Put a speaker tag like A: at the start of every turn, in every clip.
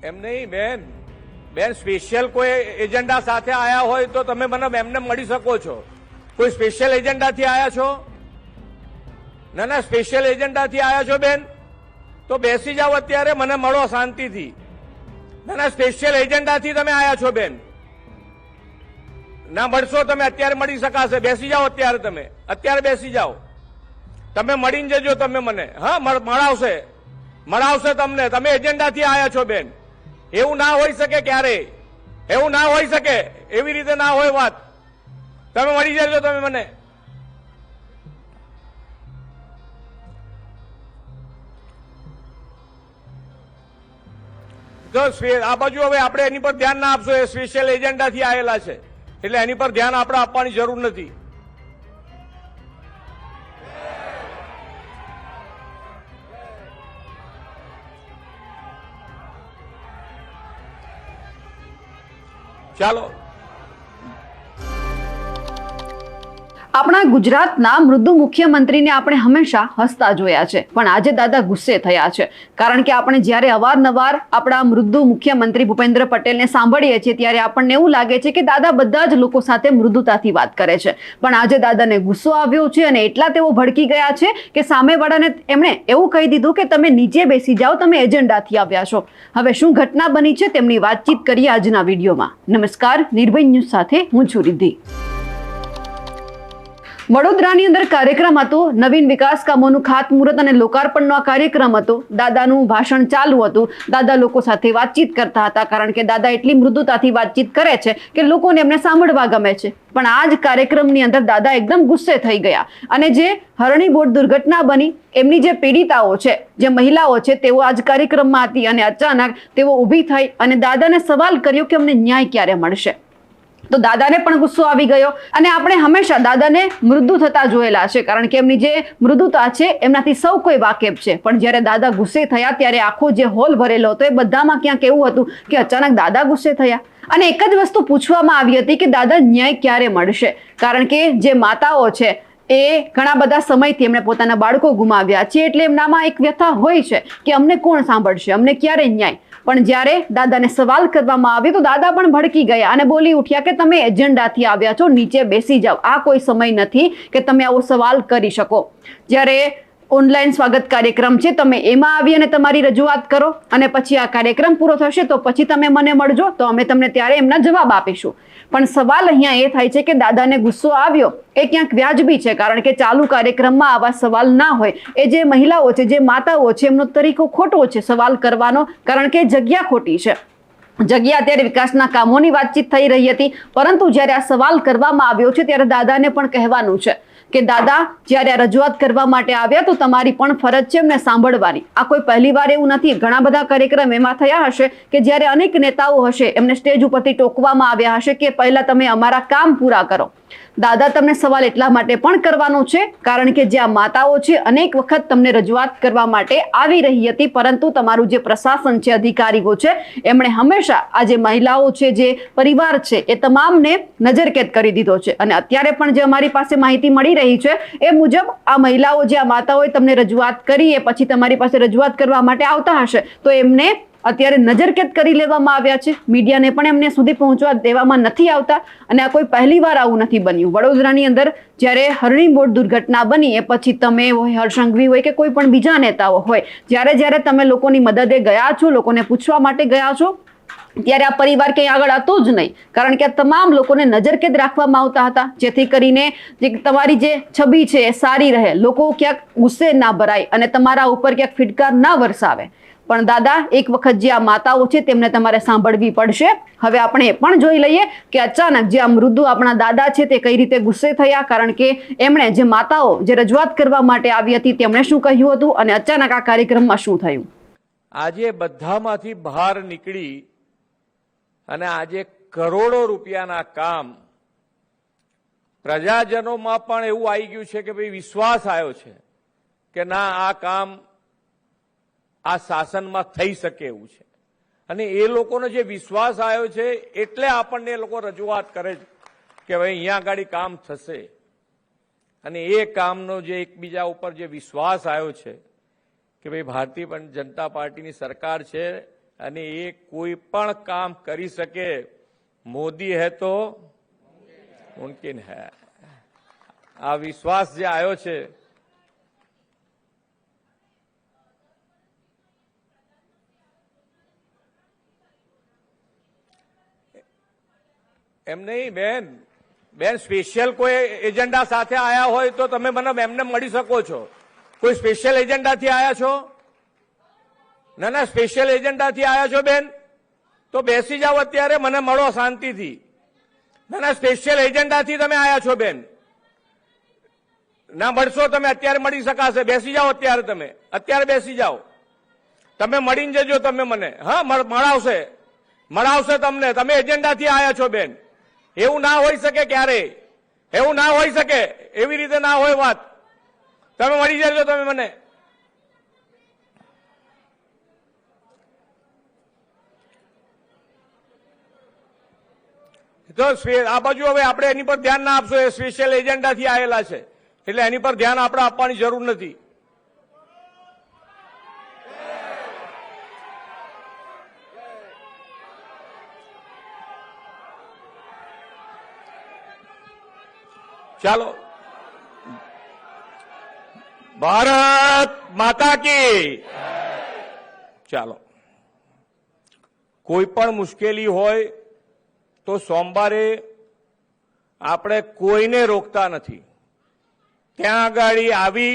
A: એમ નહીં બેન, બેન સ્પેશિયલ કોઈ એજન્ડા સાથે આયા હોય તો તમે મને એમને મળી શકો છો. કોઈ સ્પેશિયલ એજન્ડાથી આયા છો? ના ના, સ્પેશિયલ એજન્ડાથી આયા છો બેન તો બેસી જાઓ, અત્યારે મને મળો શાંતિથી. ના ના, સ્પેશિયલ એજન્ડાથી તમે આયા છો બેન, ના મળશો તમે, અત્યારે મળી શકાશે. બેસી જાઓ અત્યારે, તમે અત્યારે બેસી જાઓ, તમે મળીને જજો તમે મને. હા, મળાવશે તમને. તમે એજન્ડાથી આયા છો બેન, એવું ના હોઈ શકે ક્યારેય, એવું ના હોઈ શકે, એવી રીતે ના હોય વાત. તમે મળી જજો તમે મને. તો આ બાજુ હવે આપણે એની પર ધ્યાન ના આપશો, એ સ્પેશિયલ એજન્ડાથી આવેલા છે એટલે એની પર ધ્યાન આપણે આપવાની જરૂર નથી. ચાલો,
B: આપણા ગુજરાતના મૃદુ મુખ્યમંત્રીને આપણે હંમેશા હસતા જોયા છે, પણ આજે દાદા ગુસ્સે થયા છે. કારણ કે આપણે જ્યારે અવારનવાર આપણા મૃદુ મુખ્યમંત્રી ભૂપેન્દ્ર પટેલને સાંભળીએ છીએ ત્યારે આપણને એવું લાગે છે કે દાદા બધા જ લોકો સાથે મૃદુતાથી વાત કરે છે. પણ આજે દાદાને ગુસ્સો આવ્યો છે અને એટલા તેઓ ભડકી ગયા છે કે સામેવાળાને એમણે એવું કહી દીધું કે તમે નીચે બેસી જાઓ, તમે એજન્ડાથી આવ્યા છો. હવે શું ઘટના બની છે તેમની વાતચીત કરીએ આજના વિડીયોમાં. નમસ્કાર, નિર્ભય ન્યૂઝ સાથે હું છું રિદ્ધિ. વડોદરાની અંદર કાર્યક્રમ હતો, નવીન વિકાસ કામોનું ખાતમુહૂર્ત અને લોકાર્પણનો આ કાર્યક્રમ હતો. દાદાનું ભાષણ ચાલુ હતું, દાદા લોકો સાથે વાતચીત કરતા હતા, કારણ કે દાદા એટલી મૃદુતાથી વાતચીત કરે છે કે લોકોને એમને સાંભળવા ગમે છે. પણ આ જ કાર્યક્રમની અંદર દાદા એકદમ ગુસ્સે થઈ ગયા અને જે હરણી બોટ દુર્ઘટના બની એમની જે પીડિતાઓ છે, જે મહિલાઓ છે, તેઓ આ જ કાર્યક્રમમાં હતી અને અચાનક તેઓ ઊભી થઈ અને દાદાને સવાલ કર્યો કે અમને ન્યાય ક્યારે મળશે. તો દાદાને પણ ગુસ્સો આવી ગયો અને આપણે હંમેશા દાદાને મૃદુ થતા જોયેલા છે, કારણ કે એમની જે મૃદુતા છે એમનાથી સૌ કોઈ વાકેફ છે. પણ જ્યારે દાદા ગુસ્સે થયા ત્યારે આખો જે હોલ ભરેલો હતો એ બધામાં ક્યાંક એવું હતું કે અચાનક દાદા ગુસ્સે થયા અને એક જ વસ્તુ પૂછવામાં આવી હતી કે દાદા ન્યાય ક્યારે મળશે. કારણ કે જે માતાઓ છે એ ઘણા બધા સમયથી એમણે પોતાના બાળકો ગુમાવ્યા છે, એટલે એમનામાં એક વ્યથા હોય છે કે અમને કોણ સાંભળશે, અમને ક્યારે ન્યાય. પણ જ્યારે દાદાને સવાલ કરવામાં આવ્યો તો દાદા પણ ભડકી ગયા અને બોલી ઉઠ્યા કે તમે એજન્ડાથી આવ્યા છો, નીચે બેસી જાઓ, આ કોઈ સમય નથી કે તમે આવો સવાલ કરી શકો. જ્યારે ઓનલાઈન સ્વાગત કાર્યક્રમ છે, તમે એમાં આવી અને તમારી રજૂઆત કરો અને પછી આ કાર્યક્રમ પૂરો થશે તો પછી તમે મને મળજો, તો અમે તમને ત્યારે એમના જવાબ આપીશું. પણ સવાલ અહીંયા એ થાય છે કે દાદાને ગુસ્સો આવ્યો એ ક્યાંક વ્યાજબી છે, કારણ કે ચાલુ કાર્યક્રમમાં આવા સવાલ ના હોય. એ જે મહિલાઓ છે, જે માતાઓ છે, એમનો તરીકો ખોટો છે સવાલ કરવાનો, કારણ કે જગ્યા ખોટી છે. જગ્યા અત્યારે વિકાસના કામોની વાતચીત થઈ રહી હતી, પરંતુ જ્યારે આ સવાલ કરવામાં આવ્યો છે ત્યારે દાદાને પણ કહેવાનું છે કે દાદા, જ્યારે આ રજૂઆત કરવા માટે આવ્યા તો તમારી પણ ફરજ છે એમને સાંભળવાની. આ કોઈ પહેલી વાર એવું નથી, ઘણા બધા કાર્યક્રમ એમાં થયા હશે કે જ્યારે અનેક નેતાઓ હશે એમને સ્ટેજ ઉપરથી ટોકવામાં આવ્યા હશે કે પહેલા તમે અમારા કામ પૂરા કરો. દાદા, તમને સવાલ એટલા માટે પણ કરવાનો છે કારણ કે જે આ માતાઓ છે અનેક વખત તમને રજૂઆત કરવા માટે આવી રહી હતી, પરંતુ તમારું જે પ્રશાસન છે, અધિકારીઓ છે, એમણે હંમેશા આ જે મહિલાઓ છે, જે પરિવાર છે, એ તમામને નજરકેદ કરી દીધો છે. અને અત્યારે પણ જે અમારી પાસે માહિતી મળી રહી છે એ મુજબ આ મહિલાઓ, જે આ માતાઓએ તમને રજૂઆત કરી, એ પછી તમારી પાસે રજૂઆત કરવા માટે આવતા હશે તો એમને અત્યારે નજરકેદ કરી લેવામાં આવ્યા છે. મીડિયાને પણ એમને સુધી પહોંચવા દેવામાં નથી આવતા અને આ કોઈ પહેલી વાર આવું નથી બન્યું. વડોદરાની અંદર જ્યારે હરણી બોટ દુર્ઘટના બની એ પછી તમે હોય, હર્ષંઘવી હોય કે કોઈ પણ બીજા નેતાઓ હોય, જ્યારે તમે લોકોની મદદે ગયા છો, લોકોને પૂછવા માટે ગયા છો, ત્યારે આ પરિવાર ક્યાંય આગળ હતો જ નહીં, કારણ કે આ તમામ લોકોને નજરકેદ રાખવામાં આવતા હતા, જેથી કરીને તમારી જે છબી છે એ સારી રહે, લોકો ક્યાંક ગુસ્સે ના ભરાય અને તમારા ઉપર ક્યાંક ફિટકાર ના વરસાવે. પણ દાદા, એક વખત જે આ માતાઓ છે તેમને તમારે સાંભળવી પડશે. હવે આપણે એ પણ જોઈ લઈએ કે અચાનક જે આ મૃદુ આપણા દાદા છે તે કઈ રીતે ગુસ્સે થયા, કારણ કે એમણે જે માતાઓ જે રજૂઆત કરવા માટે આવી હતી તેમણે શું કહ્યું હતું અને અચાનક આ કાર્યક્રમમાં શું થયું.
A: આજે બધામાંથી બહાર નીકળી અને આજે કરોડો રૂપિયાના કામ પ્રજાજનોમાં પણ એવું આવી ગયું છે કે ભાઈ વિશ્વાસ આવ્યો છે કે ના, આ કામ આ શાસનમાં થઈ શકે એવું છે. અને એ લોકોનો જે વિશ્વાસ આવ્યો છે એટલે આપણને એ લોકો રજૂઆત કરે છે કે ભાઈ અહીંયા આગળ કામ થશે. અને એ કામનો જે એકબીજા ઉપર જે વિશ્વાસ આવ્યો છે કે ભાઈ ભારતીય જનતા પાર્ટીની સરકાર છે અને એ કોઈ પણ કામ કરી શકે. મોદી હે તો મુમકિન હૈ. આ વિશ્વાસ જે આવ્યો છે એમ નહીં બેન સ્પેશિયલ કોઈ એજન્ડા સાથે આયા હોય તો તમે મને એમને મળી શકો છો. કોઈ સ્પેશિયલ એજન્ડાથી આયા છો? ના, સ્પેશિયલ એજન્ડાથી આયા છો બેન? તો બેસી જાઓ અત્યારે, મને મળો શાંતિથી. ના, સ્પેશિયલ એજન્ડાથી તમે આયા છો બેન? ના મળશો તમે, અત્યારે મળી શકાશે. બેસી જાઓ અત્યારે, તમે અત્યારે બેસી જાઓ. તમે મળીને જજો તમે મને. હા, મળાવશે તમને. તમે એજન્ડાથી આયા છો બેન. એવું ના હોઈ શકે ક્યારે, એવું ના હોઈ શકે, એવી રીતે ના હોય વાત. તમે મળી જજો તમે મને. તો આ બાજુ હવે આપણે એની પર ધ્યાન ના આપશો. એ સ્પેશિયલ એજન્ડાથી આવેલા છે એટલે એની પર ધ્યાન આપણે આપવાની જરૂર નથી. ચાલો, ભારત માતા કી. ચાલો, કોઈ પણ મુશ્કેલી હોય તો સોમવારે આપણે કોઈને રોકતા નથી. ત્યાં આગળ આવી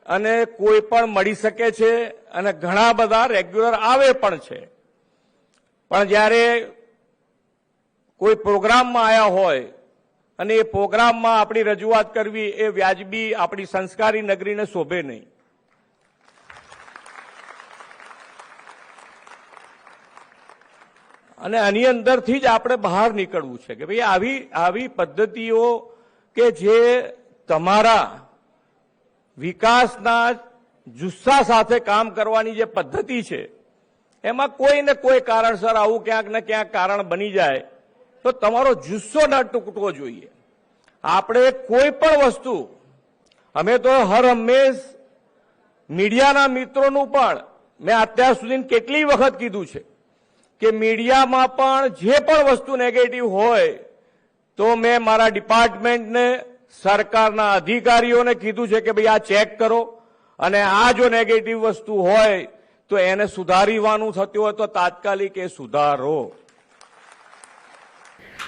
A: અને કોઈ પણ મળી શકે છે અને ઘણા બધા રેગ્યુલર આવે પણ છે. પણ જ્યારે કોઈ પ્રોગ્રામમાં આવ્યા હોય અને એ પ્રોગ્રામમાં આપણી રજૂઆત કરવી એ વ્યાજબી આપણી સંસ્કારી નગરીને શોભે નહીં. અને આની અંદરથી જ આપણે બહાર નીકળવું છે કે ભાઈ આવી પદ્ધતિઓ કે જે તમારા વિકાસના જુસ્સા સાથે કામ કરવાની જે પદ્ધતિ છે એમાં કોઈ ને કોઈ કારણસર આવું ક્યાંક ને ક્યાંક કારણ બની જાય તો તમારો જુસ્સો ન તૂટવો જોઈએ. આપણે કોઈ પણ વસ્તુ, અમે તો હર હંમેશ મીડિયાના મિત્રોનું પણ મેં અત્યાર સુધી કેટલી વખત કીધું છે કે મીડિયામાં પણ જે પણ વસ્તુ નેગેટિવ હોય તો મેં મારા ડિપાર્ટમેન્ટને, સરકારના અધિકારીઓને કીધું છે કે ભાઈ આ ચેક કરો અને આ જો નેગેટિવ વસ્તુ હોય તો એને સુધારવાનું થતું હોય તો તાત્કાલિક એ સુધારો.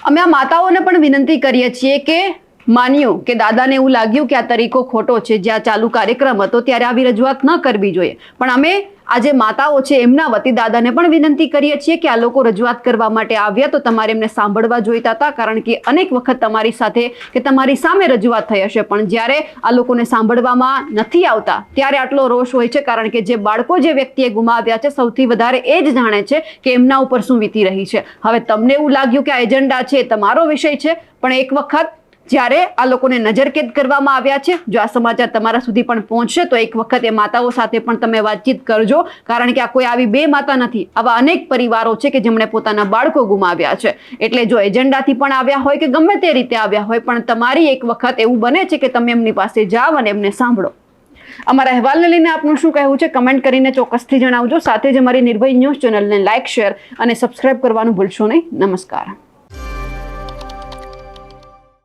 B: અમે આ માતાઓને પણ વિનંતી કરીએ છીએ કે માન્યું કે દાદાને એવું લાગ્યું કે આ તરીકો ખોટો છે, જ્યાં ચાલુ કાર્યક્રમ હતો ત્યારે આવી રજૂઆત ન કરવી જોઈએ. પણ અમે આ જે માતાઓ છે એમના વતી દાદાને પણ વિનંતી કરીએ છીએ કે આ લોકો રજૂઆત કરવા માટે આવ્યા તો તમારે એમને સાંભળવા જોઈતા હતા, કારણ કે અનેક વખત તમારી સાથે કે તમારી સામે રજૂઆત થઈ હશે, પણ જ્યારે આ લોકોને સાંભળવામાં નથી આવતા ત્યારે આટલો રોષ હોય છે. કારણ કે જે બાળકો જે વ્યક્તિએ ગુમાવ્યા છે સૌથી વધારે એ જ જાણે છે કે એમના ઉપર શું વીતી રહી છે. હવે તમને એવું લાગ્યું કે આ એજન્ડા છે તમારો વિષય છે, પણ એક વખત જ્યારે આ લોકોને નજરકેદ કરવામાં આવ્યા છે, જો આ સમાચાર તમારા સુધી પણ પહોંચશે તો એક વખત એ માતાઓ સાથે પણ તમે વાતચીત કરજો. કારણ કે આ કોઈ આવી બે માતા નથી, આવા અનેક પરિવારો છે કે જેમણે પોતાના બાળકો ગુમાવ્યા છે. એટલે જો એજન્ડાથી પણ આવ્યા હોય કે ગમે તે રીતે આવ્યા હોય, પણ તમારી એક વખત એવું બને છે કે તમે એમની પાસે જાઓ અને એમને સાંભળો. અમારા અહેવાલને લઈને આપનું શું કહેવું છે કમેન્ટ કરીને ચોક્કસથી જણાવજો. સાથે જ અમારી નિર્ભય ન્યૂઝ ચેનલને લાઇક, શેર અને સબસ્ક્રાઇબ કરવાનું ભૂલશો નહીં. નમસ્કાર.